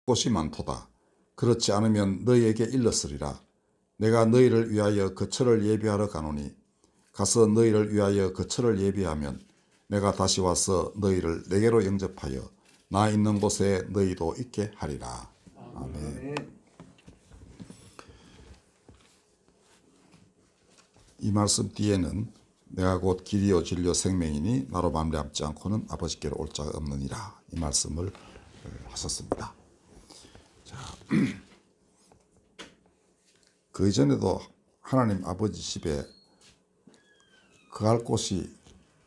곳이 많도다. 그렇지 않으면 너희에게 일렀으리라. 내가 너희를 위하여 거처를 예비하러 가노니 가서 너희를 위하여 거처를 예비하면 내가 다시 와서 너희를 내게로 영접하여 나 있는 곳에 너희도 있게 하리라. 아멘. 이 말씀 뒤에는 내가 곧 길이요 진리요 생명이니 나로 말미암지 않고는 아버지께로 올 자가 없느니라, 이 말씀을 하셨습니다. 자, 그 이전에도 하나님 아버지 집에 거할 곳이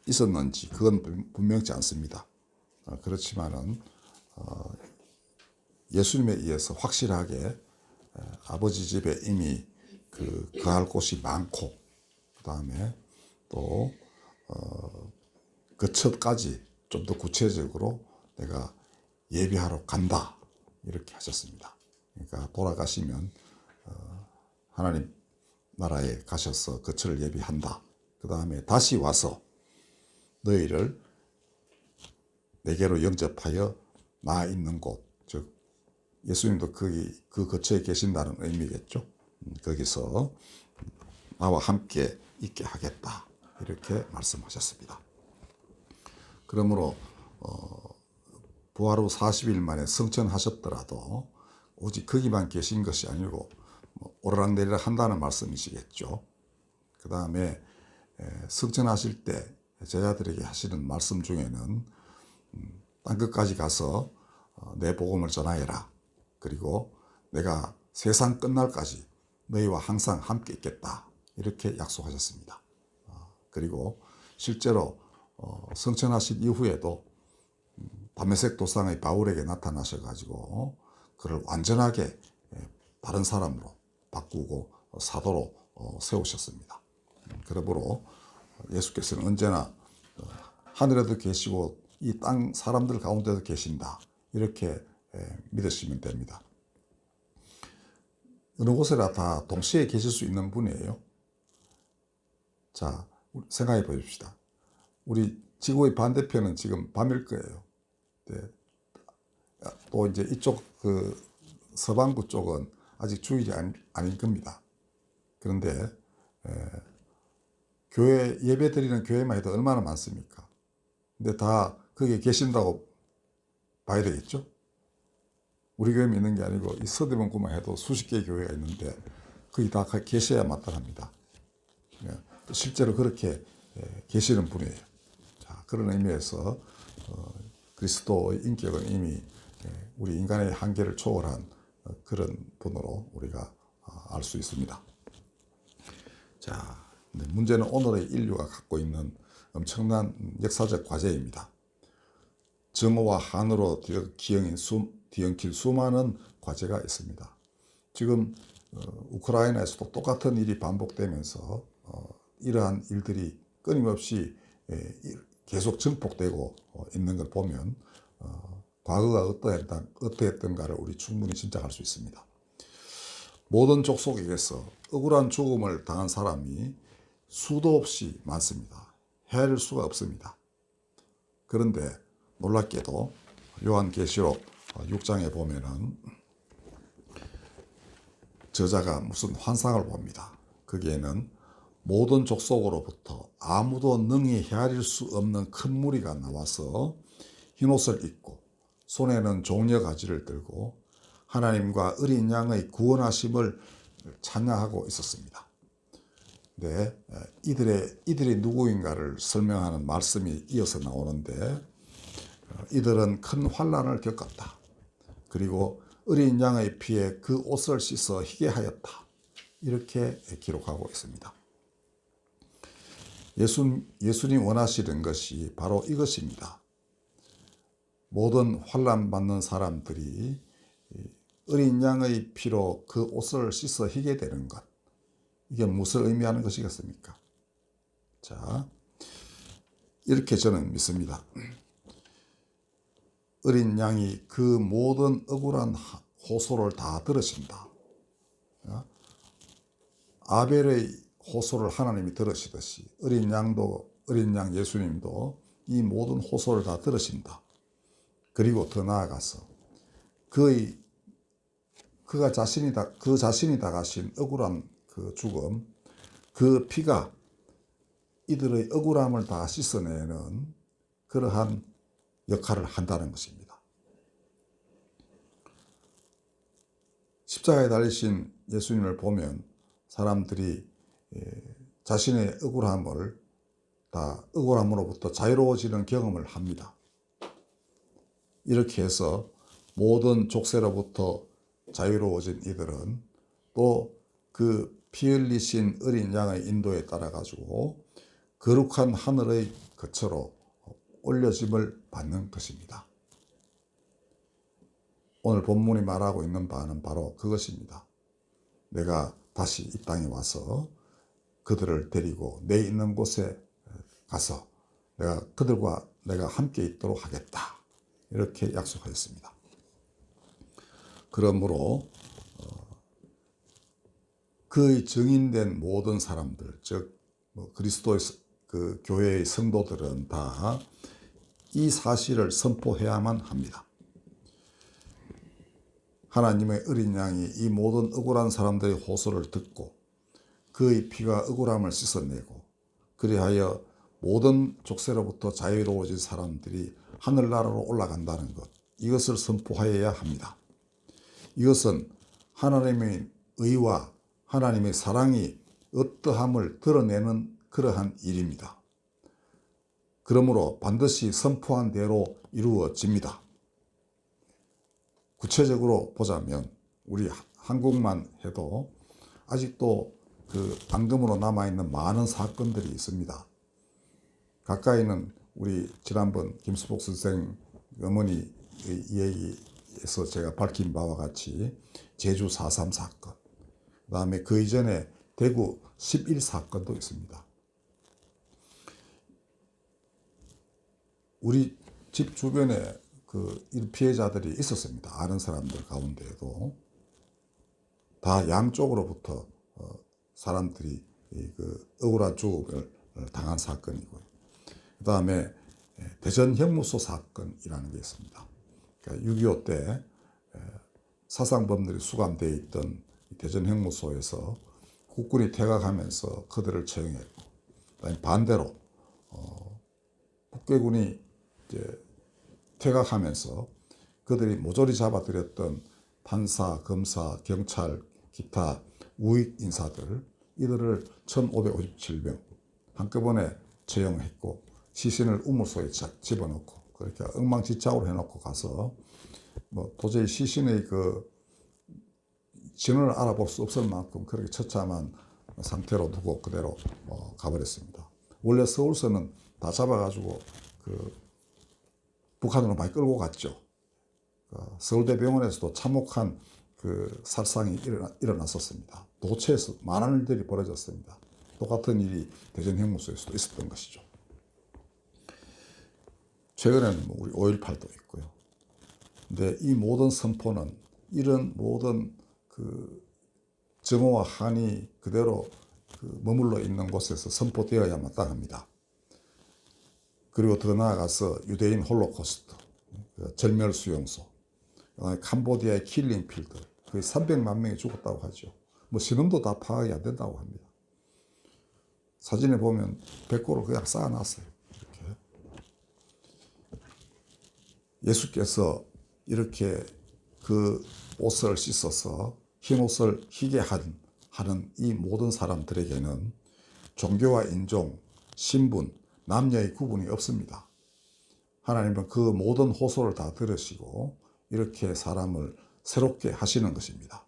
있었는지 그건 분명치 않습니다. 그렇지만은 예수님에 의해서 확실하게 아버지 집에 이미 거할 곳이 많고, 그 다음에 또 그 첫까지 좀 더 구체적으로 내가 예비하러 간다, 이렇게 하셨습니다. 그러니까 돌아가시면 하나님 나라에 가셔서 거처를 예비한다. 그 다음에 다시 와서 너희를 내게로 영접하여 나 있는 곳, 즉 예수님도 그 거처에 계신다는 의미겠죠. 거기서 나와 함께 있게 하겠다, 이렇게 말씀하셨습니다. 그러므로 부활 후 40일 만에 성천하셨더라도 오직 거기만 계신 것이 아니고 오르락내리락 한다는 말씀이시겠죠. 그 다음에 성천하실 때 제자들에게 하시는 말씀 중에는 땅끝까지 가서 내 복음을 전하여라. 그리고 내가 세상 끝날까지 너희와 항상 함께 있겠다, 이렇게 약속하셨습니다. 그리고 실제로 성천하신 이후에도 다메섹 도상의 바울에게 나타나셔가지고 그를 완전하게 다른 사람으로 바꾸고 사도로 세우셨습니다. 그러므로 예수께서는 언제나 하늘에도 계시고 이 땅 사람들 가운데도 계신다, 이렇게 믿으시면 됩니다. 어느 곳에나 다 동시에 계실 수 있는 분이에요. 자, 생각해 보십시다. 우리 지구의 반대편은 지금 밤일 거예요. 네. 또 이제 이쪽 서반구 쪽은 아직 주일이 아닌 겁니다. 그런데 교회 예배 드리는 교회만 해도 얼마나 많습니까? 근데 다 거기에 계신다고 봐야 되겠죠? 우리 교회 있는 게 아니고 이 서대문구만 해도 수십 개의 교회가 있는데 거기 다 계셔야 마땅합니다. 실제로 그렇게 계시는 분이에요. 자, 그런 의미에서 그리스도의 인격은 이미 우리 인간의 한계를 초월한 그런 분으로 우리가 알 수 있습니다. 자, 문제는 오늘의 인류가 갖고 있는 엄청난 역사적 과제입니다. 정오와 한으로 뒤엉킬 수많은 과제가 있습니다. 지금 우크라이나에서도 똑같은 일이 반복되면서 이러한 일들이 끊임없이 계속 증폭되고 있는 걸 보면 과거가 어떠했던가를 우리 충분히 짐작할 수 있습니다. 모든 족속에게서 억울한 죽음을 당한 사람이 수도 없이 많습니다. 헤아릴 수가 없습니다. 그런데 놀랍게도 요한계시록 6장에 보면은 저자가 무슨 환상을 봅니다. 거기에는 모든 족속으로부터 아무도 능히 헤아릴 수 없는 큰 무리가 나와서 흰옷을 입고 손에는 종려 가지를 들고 하나님과 어린 양의 구원하심을 찬양하고 있었습니다. 네, 이들이 누구인가를 설명하는 말씀이 이어서 나오는데, 이들은 큰 환난을 겪었다. 그리고 어린 양의 피에 그 옷을 씻어 희게 하였다. 이렇게 기록하고 있습니다. 예수님 원하시는 것이 바로 이것입니다. 모든 환난 받는 사람들이 어린 양의 피로 그 옷을 씻어 희게 되는 것. 이게 무엇을 의미하는 것이겠습니까? 자, 이렇게 저는 믿습니다. 어린 양이 그 모든 억울한 호소를 다 들으신다. 아벨의 호소를 하나님이 들으시듯이 어린 양 예수님도 이 모든 호소를 다 들으신다. 그리고 더 나아가서 그의 그 자신이 당하신 억울한 그 죽음, 그 피가 이들의 억울함을 다 씻어내는 그러한 역할을 한다는 것입니다. 십자가에 달리신 예수님을 보면 사람들이 자신의 억울함으로부터 자유로워지는 경험을 합니다. 이렇게 해서 모든 족쇄로부터 자유로워진 이들은 또 그 피 흘리신 어린 양의 인도에 따라 가지고 거룩한 하늘의 거처로 올려짐을 받는 것입니다. 오늘 본문이 말하고 있는 바는 바로 그것입니다. 내가 다시 이 땅에 와서 그들을 데리고 내 있는 곳에 가서 그들과 내가 함께 있도록 하겠다. 이렇게 약속하였습니다. 그러므로 그의 증인된 모든 사람들, 즉 그리스도의 그 교회의 성도들은 다 이 사실을 선포해야만 합니다. 하나님의 어린 양이 이 모든 억울한 사람들의 호소를 듣고 그의 피가 억울함을 씻어내고 그리하여 모든 족쇄로부터 자유로워진 사람들이 하늘나라로 올라간다는 것, 이것을 선포하여야 합니다. 이것은 하나님의 의와 하나님의 사랑이 어떠함을 드러내는 그러한 일입니다. 그러므로 반드시 선포한 대로 이루어집니다. 구체적으로 보자면 우리 한국만 해도 아직도 그 앙금으로 남아있는 많은 사건들이 있습니다. 가까이는 우리 지난번 김수복 선생 어머니의 이야기에서 제가 밝힌 바와 같이 제주 4.3 사건, 그 다음에 그 이전에 대구 11 사건도 있습니다. 우리 집 주변에 그 피해자들이 있었습니다. 아는 사람들 가운데에도 다 양쪽으로부터 사람들이 그 억울한 죽음을 당한 사건이고요. 그 다음에 대전 형무소 사건이라는 게 있습니다. 그러니까 6.25 때 사상범들이 수감되어 있던 대전 형무소에서 국군이 퇴각하면서 그들을 처형했고, 그다음에 반대로 북괴군이 이제 퇴각하면서 그들이 모조리 잡아들였던 판사, 검사, 경찰, 기타 우익 인사들, 이들을 1557명 한꺼번에 처형했고 시신을 우물소에 집어넣고 그렇게 엉망진창으로 해놓고 가서 도저히 시신의 그 진원을 알아볼 수 없을 만큼 그렇게 처참한 상태로 두고 그대로 가버렸습니다. 원래 서울서는 다 잡아가지고 그 북한으로 많이 끌고 갔죠. 서울대병원에서도 참혹한 그 살상이 일어났었습니다. 도처에서 많은 일들이 벌어졌습니다. 똑같은 일이 대전 형무소에서도 있었던 것이죠. 최근에는 우리 5.18도 있고요. 근데 이 모든 선포는 이런 모든 그 증오와 한이 그대로 그 머물러 있는 곳에서 선포되어야 마땅합니다. 그리고 더 나아가서 유대인 홀로코스트, 절멸수용소, 캄보디아의 킬링필드, 거의 300만 명이 죽었다고 하죠. 신원도 다 파악이 안 된다고 합니다. 사진에 보면 벽고를 그냥 쌓아놨어요. 이렇게. 예수께서 이렇게 그 옷을 씻어서 흰 옷을 희게 하는 이 모든 사람들에게는 종교와 인종, 신분, 남녀의 구분이 없습니다. 하나님은 그 모든 호소를 다 들으시고 이렇게 사람을 새롭게 하시는 것입니다.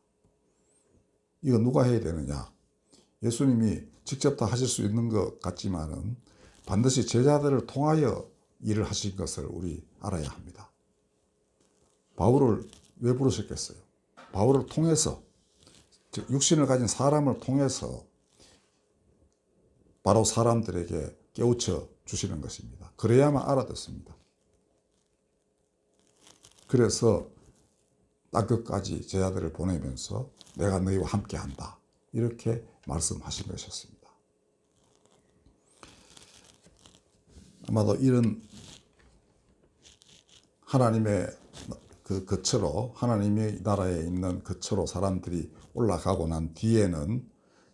이거 누가 해야 되느냐? 예수님이 직접 다 하실 수 있는 것 같지만은 반드시 제자들을 통하여 일을 하신 것을 우리 알아야 합니다. 바울을 왜 부르셨겠어요? 바울을 통해서, 즉 육신을 가진 사람을 통해서 바로 사람들에게 깨우쳐 주시는 것입니다. 그래야만 알아듣습니다. 그래서 땅끝까지 제자들을 보내면서 내가 너희와 함께한다, 이렇게 말씀하신 것이었습니다. 아마도 이런 하나님의 그 거처로, 하나님의 나라에 있는 거처로 사람들이 올라가고 난 뒤에는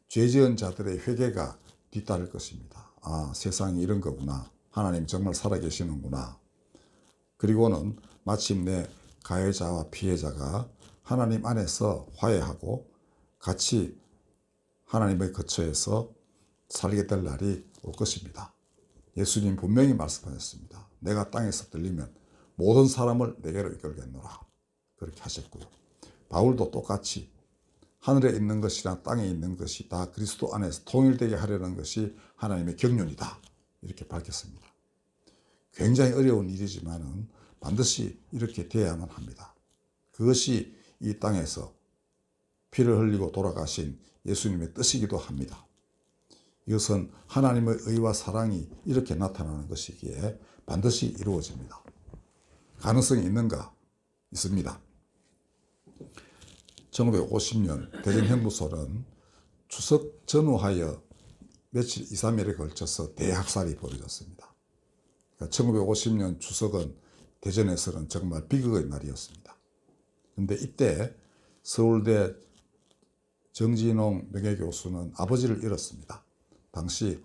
죄 지은 자들의 회개가 뒤따를 것입니다. 아, 세상이 이런 거구나. 하나님 정말 살아계시는구나. 그리고는 마침내 가해자와 피해자가 하나님 안에서 화해하고 같이 하나님의 거처에서 살게 될 날이 올 것입니다. 예수님 분명히 말씀하셨습니다. 내가 땅에서 들리면 모든 사람을 내게로 이끌겠노라. 그렇게 하셨고요. 바울도 똑같이 하늘에 있는 것이나 땅에 있는 것이 다 그리스도 안에서 통일되게 하려는 것이 하나님의 경륜이다. 이렇게 밝혔습니다. 굉장히 어려운 일이지만은 반드시 이렇게 되어야만 합니다. 그것이 이 땅에서 피를 흘리고 돌아가신 예수님의 뜻이기도 합니다. 이것은 하나님의 의와 사랑이 이렇게 나타나는 것이기에 반드시 이루어집니다. 가능성이 있는가? 있습니다. 1950년 대전형무소는 추석 전후하여 며칠 2, 3일에 걸쳐서 대학살이 벌어졌습니다. 그러니까 1950년 추석은 대전에서는 정말 비극의 날이었습니다. 그런데 이때 서울대 정진홍 명예교수는 아버지를 잃었습니다. 당시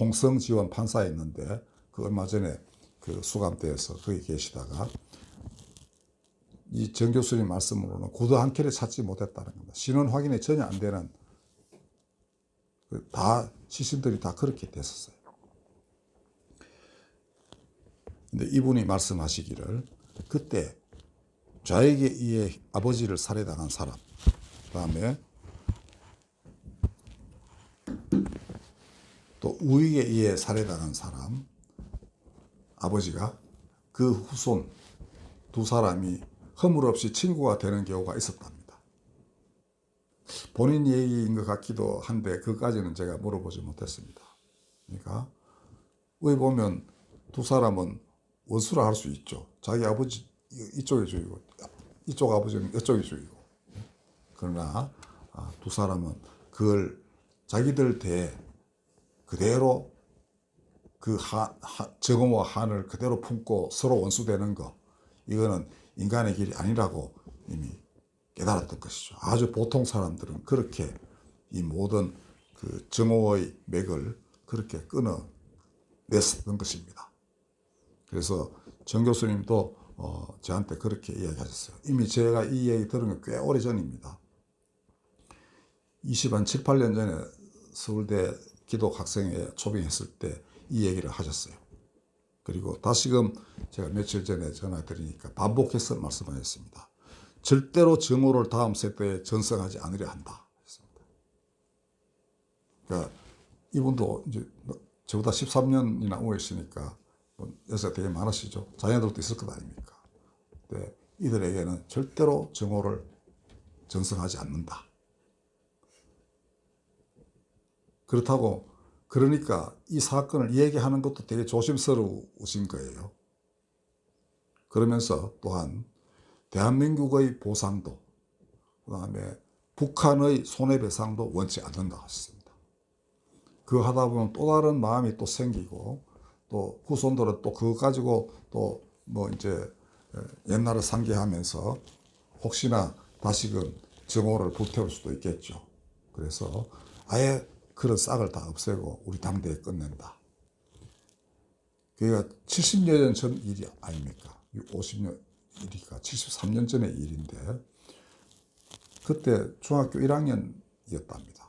홍성지원 판사였는데 그 얼마 전에 그 수감대에서 거기 계시다가 이 정 교수님 말씀으로는 구두 한 켤레 찾지 못했다는 겁니다. 신원 확인이 전혀 안 되는 다 시신들이 다 그렇게 됐었어요. 근데 이분이 말씀하시기를 그때 좌에게 의해 아버지를 살해당한 사람, 그다음에 또 우익에 의해 살해당한 사람, 아버지가 그 후손 두 사람이 허물없이 친구가 되는 경우가 있었답니다. 본인 얘기인 것 같기도 한데 그까지는 제가 물어보지 못했습니다. 그러니까 왜 보면 두 사람은 원수라 할 수 있죠. 자기 아버지 이쪽의 주이고 이쪽 아버지는 이쪽의 주이고. 그러나 두 사람은 그걸 자기들 대 그대로 그 정오와 한을 그대로 품고 서로 원수되는 거, 이거는 인간의 길이 아니라고 이미 깨달았던 것이죠. 아주 보통 사람들은 그렇게 이 모든 그 정오의 맥을 그렇게 끊어냈었던 것입니다. 그래서 정 교수님도 저한테 그렇게 이야기하셨어요. 이미 제가 이 얘기 들은 게 꽤 오래 전입니다. 7, 8년 전에 서울대 기독학생회 초빙했을 때 이 얘기를 하셨어요. 그리고 다시금 제가 며칠 전에 전화 드리니까 반복해서 말씀하셨습니다. 절대로 정오를 다음 세대에 전승하지 않으려 한다. 그러니까 이분도 이제 저보다 13년이나 오래시니까 연세가 되게 많으시죠. 자녀들도 있을 것 아닙니까? 근데 이들에게는 절대로 정오를 전승하지 않는다. 그렇다고 그러니까 이 사건을 얘기하는 것도 되게 조심스러우신 거예요. 그러면서 또한 대한민국의 보상도, 그 다음에 북한의 손해배상도 원치 않는다 하셨습니다. 그거 하다 보면 또 다른 마음이 또 생기고 또 후손들은 또 그거 가지고 또 뭐 이제 옛날을 상기하면서 혹시나 다시금 정오를 불태울 수도 있겠죠. 그래서 아예 그런 싹을 다 없애고 우리 당대에 끝낸다. 그게 70여 년 전 일이 아닙니까? 50년 일이니까 73년 전의 일인데 그때 중학교 1학년이었답니다.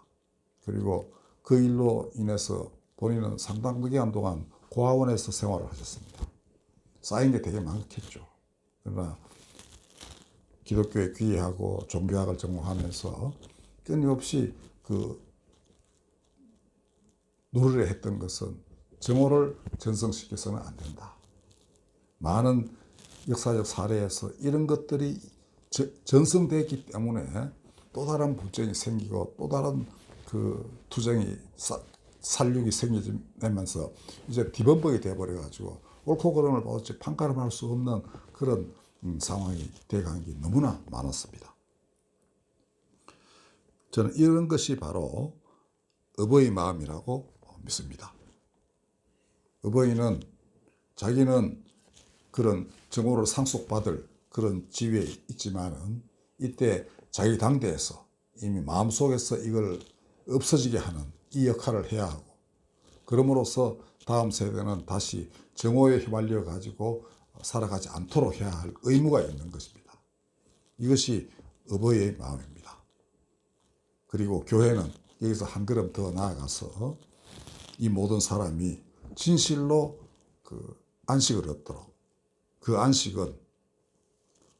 그리고 그 일로 인해서 본인은 상당 기간 동안 고아원에서 생활을 하셨습니다. 쌓인 게 되게 많겠죠. 그러나 기독교에 귀의하고 종교학을 전공하면서 끊임없이 그 누리려 했던 것은 정오를 전승시켜서는 안 된다. 많은 역사적 사례에서 이런 것들이 전승됐기 때문에 또 다른 분쟁이 생기고 또 다른 그 투쟁이 살육이 생기면서 이제 디범벅이 돼버려가지고 옳고 그름을 어찌 판가름할 수 없는 그런 상황이 돼간 게 너무나 많았습니다. 저는 이런 것이 바로 어버이 마음이라고 믿습니다. 어버이는 자기는 그런 정오를 상속받을 그런 지위에 있지만은 이때 자기 당대에서 이미 마음속에서 이걸 없어지게 하는 이 역할을 해야 하고, 그럼으로써 다음 세대는 다시 정오에 휘말려 가지고 살아가지 않도록 해야 할 의무가 있는 것입니다. 이것이 어버이의 마음입니다. 그리고 교회는 여기서 한 걸음 더 나아가서 이 모든 사람이 진실로 그 안식을 얻도록, 그 안식은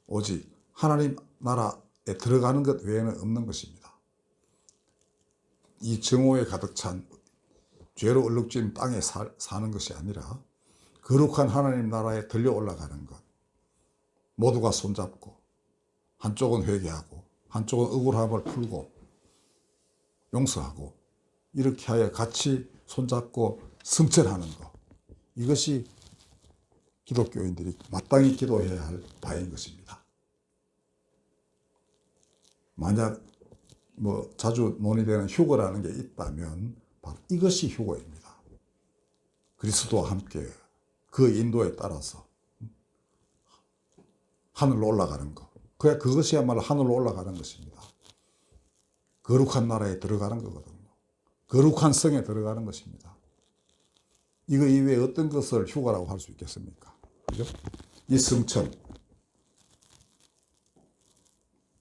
오직 하나님 나라에 들어가는 것 외에는 없는 것입니다. 이 정오에 가득 찬 죄로 얼룩진 땅에 사는 것이 아니라 거룩한 하나님 나라에 들려 올라가는 것, 모두가 손잡고 한쪽은 회개하고 한쪽은 억울함을 풀고 용서하고 이렇게 하여 같이 손잡고 성천하는 것, 이것이 기독교인들이 마땅히 기도해야 할 바인 것입니다. 만약 자주 논의되는 휴거라는 게 있다면 바로 이것이 휴거입니다. 그리스도와 함께 그 인도에 따라서 하늘로 올라가는 것, 그것이야말로 하늘로 올라가는 것입니다. 거룩한 나라에 들어가는 거거든요. 거룩한 성에 들어가는 것입니다. 이거 이외에 어떤 것을 휴거라고 할 수 있겠습니까? 그죠? 이 성천,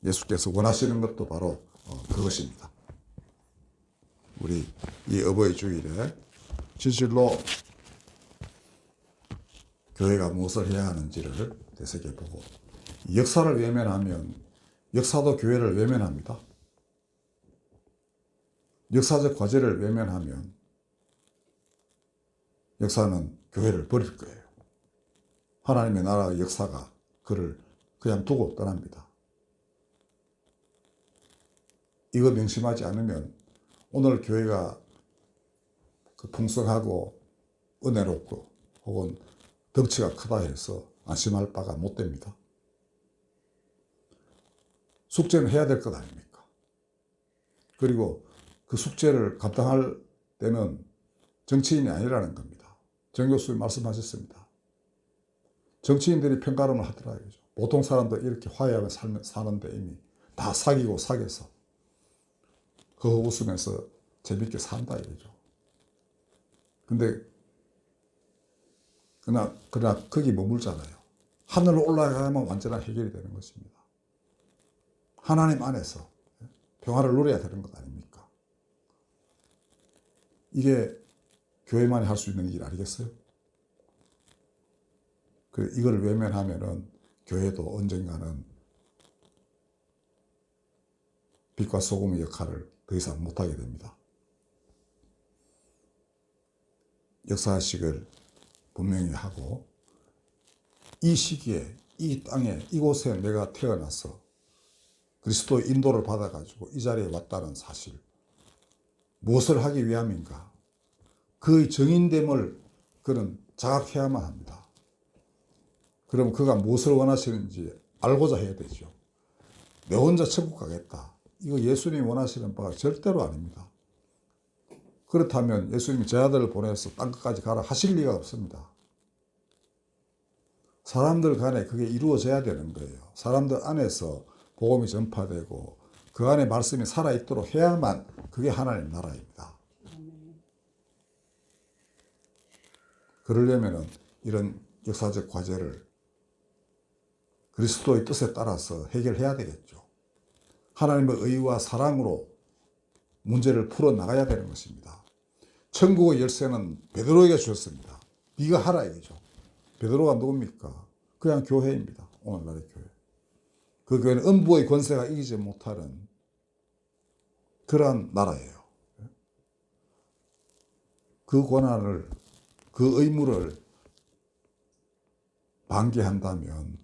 예수께서 원하시는 것도 바로 그것입니다. 우리 이 어버이 주일에 진실로 교회가 무엇을 해야 하는지를 되새겨보고, 역사를 외면하면 역사도 교회를 외면합니다. 역사적 과제를 외면하면 역사는 교회를 버릴 거예요. 하나님의 나라의 역사가 그를 그냥 두고 떠납니다. 이거 명심하지 않으면 오늘 교회가 풍성하고 은혜롭고 혹은 덩치가 크다 해서 안심할 바가 못 됩니다. 숙제는 해야 될 것 아닙니까? 그리고 그 숙제를 감당할 때는 정치인이 아니라는 겁니다. 정 교수님 말씀하셨습니다. 정치인들이 평가를 하더라. 보통 사람들 이렇게 화해하며 사는데 이미 다 사귀고 사귀어서 웃으면서 재밌게 산다 이거죠. 근데 그러나 거기 머물잖아요. 하늘로 올라가야만 완전한 해결이 되는 것입니다. 하나님 안에서 평화를 누려야 되는 것 아닙니까? 이게 교회만이 할 수 있는 일 아니겠어요? 이걸 외면하면은 교회도 언젠가는 빛과 소금의 역할을 더 이상 못하게 됩니다. 역사식을 분명히 하고, 이 시기에 이 땅에 이곳에 내가 태어나서 그리스도의 인도를 받아가지고 이 자리에 왔다는 사실, 무엇을 하기 위함인가, 그의 정인됨을 그는 자각해야만 합니다. 그럼 그가 무엇을 원하시는지 알고자 해야 되죠. 내 혼자 천국 가겠다, 이거 예수님이 원하시는 바가 절대로 아닙니다. 그렇다면 예수님이 제 아들을 보내서 땅끝까지 가라 하실 리가 없습니다. 사람들 간에 그게 이루어져야 되는 거예요. 사람들 안에서 복음이 전파되고 그 안에 말씀이 살아있도록 해야만 그게 하나님 나라입니다. 그러려면 이런 역사적 과제를 그리스도의 뜻에 따라서 해결해야 되겠죠. 하나님의 의와 사랑으로 문제를 풀어나가야 되는 것입니다. 천국의 열쇠는 베드로에게 주었습니다. 네가 하라 이거죠. 베드로가 누굽니까? 그냥 교회입니다. 오늘날의 교회. 그 교회는 음부의 권세가 이기지 못하는 그러한 나라예요. 그 권한을, 그 의무를 방기한다면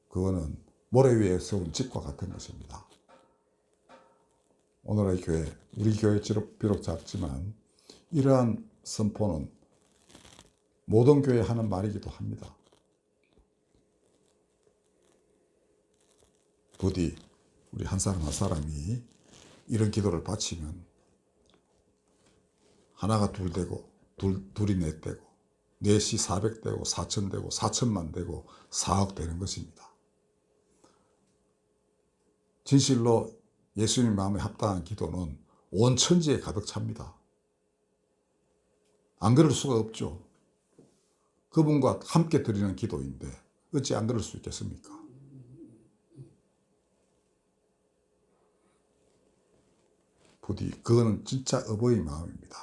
그거는 모래 위에 세운 집과 같은 것입니다. 오늘의 교회, 우리 교회 비록 작지만 이러한 선포는 모든 교회에 하는 말이기도 합니다. 부디 우리 한 사람 한 사람이 이런 기도를 바치면 하나가 둘 되고 둘이 넷 되고 넷이 400 되고 4천 되고 4천만 되고 4억 되는 것입니다. 진실로 예수님 마음에 합당한 기도는 온 천지에 가득 찹니다. 안 그럴 수가 없죠. 그분과 함께 드리는 기도인데 어찌 안 그럴 수 있겠습니까? 부디 그거는 진짜 어버이 마음입니다.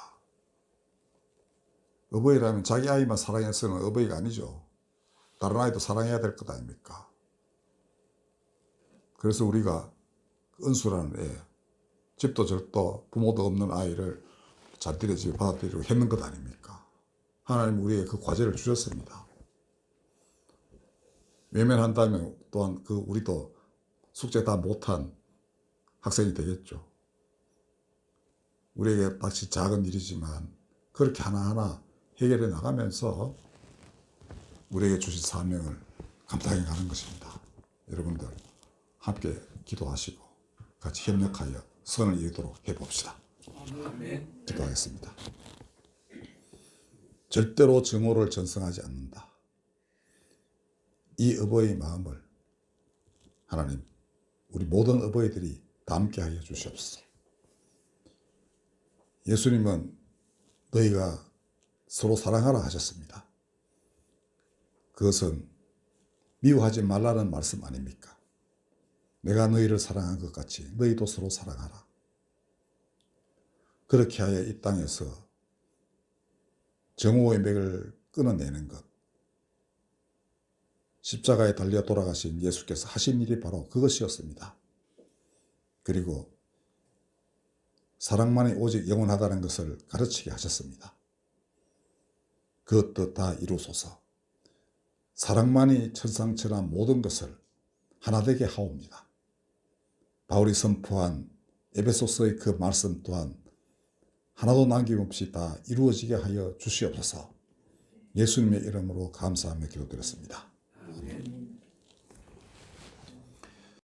어버이라면 자기 아이만 사랑해서는 어버이가 아니죠. 다른 아이도 사랑해야 될 것 아닙니까? 그래서 우리가 은수라는 애, 집도 절도 부모도 없는 아이를 잔디레집에 받아들이고 했는 것 아닙니까? 하나님 우리에게 그 과제를 주셨습니다. 외면한다면 또한 우리도 숙제 다 못한 학생이 되겠죠. 우리에게 다시 작은 일이지만 그렇게 하나하나 해결해 나가면서 우리에게 주신 사명을 감당해 가는 것입니다. 여러분들 함께 기도하시고 같이 협력하여 선을 이루도록 해봅시다. 아멘. 기도하겠습니다. 절대로 정오를 전승하지 않는다. 이 어버이의 마음을 하나님 우리 모든 어버이들이 다 함께하여 주시옵소서. 예수님은 너희가 서로 사랑하라 하셨습니다. 그것은 미워하지 말라는 말씀 아닙니까? 내가 너희를 사랑한 것 같이 너희도 서로 사랑하라. 그렇게 하여 이 땅에서 정오의 맥을 끊어내는 것, 십자가에 달려 돌아가신 예수께서 하신 일이 바로 그것이었습니다. 그리고 사랑만이 오직 영원하다는 것을 가르치게 하셨습니다. 그 뜻 다 이루소서. 사랑만이 천상천하 모든 것을 하나 되게 하옵니다. 바울이 선포한 에베소서의 그 말씀 또한 하나도 남김없이 다 이루어지게 하여 주시옵소서. 예수님의 이름으로 감사하며 기도드렸습니다.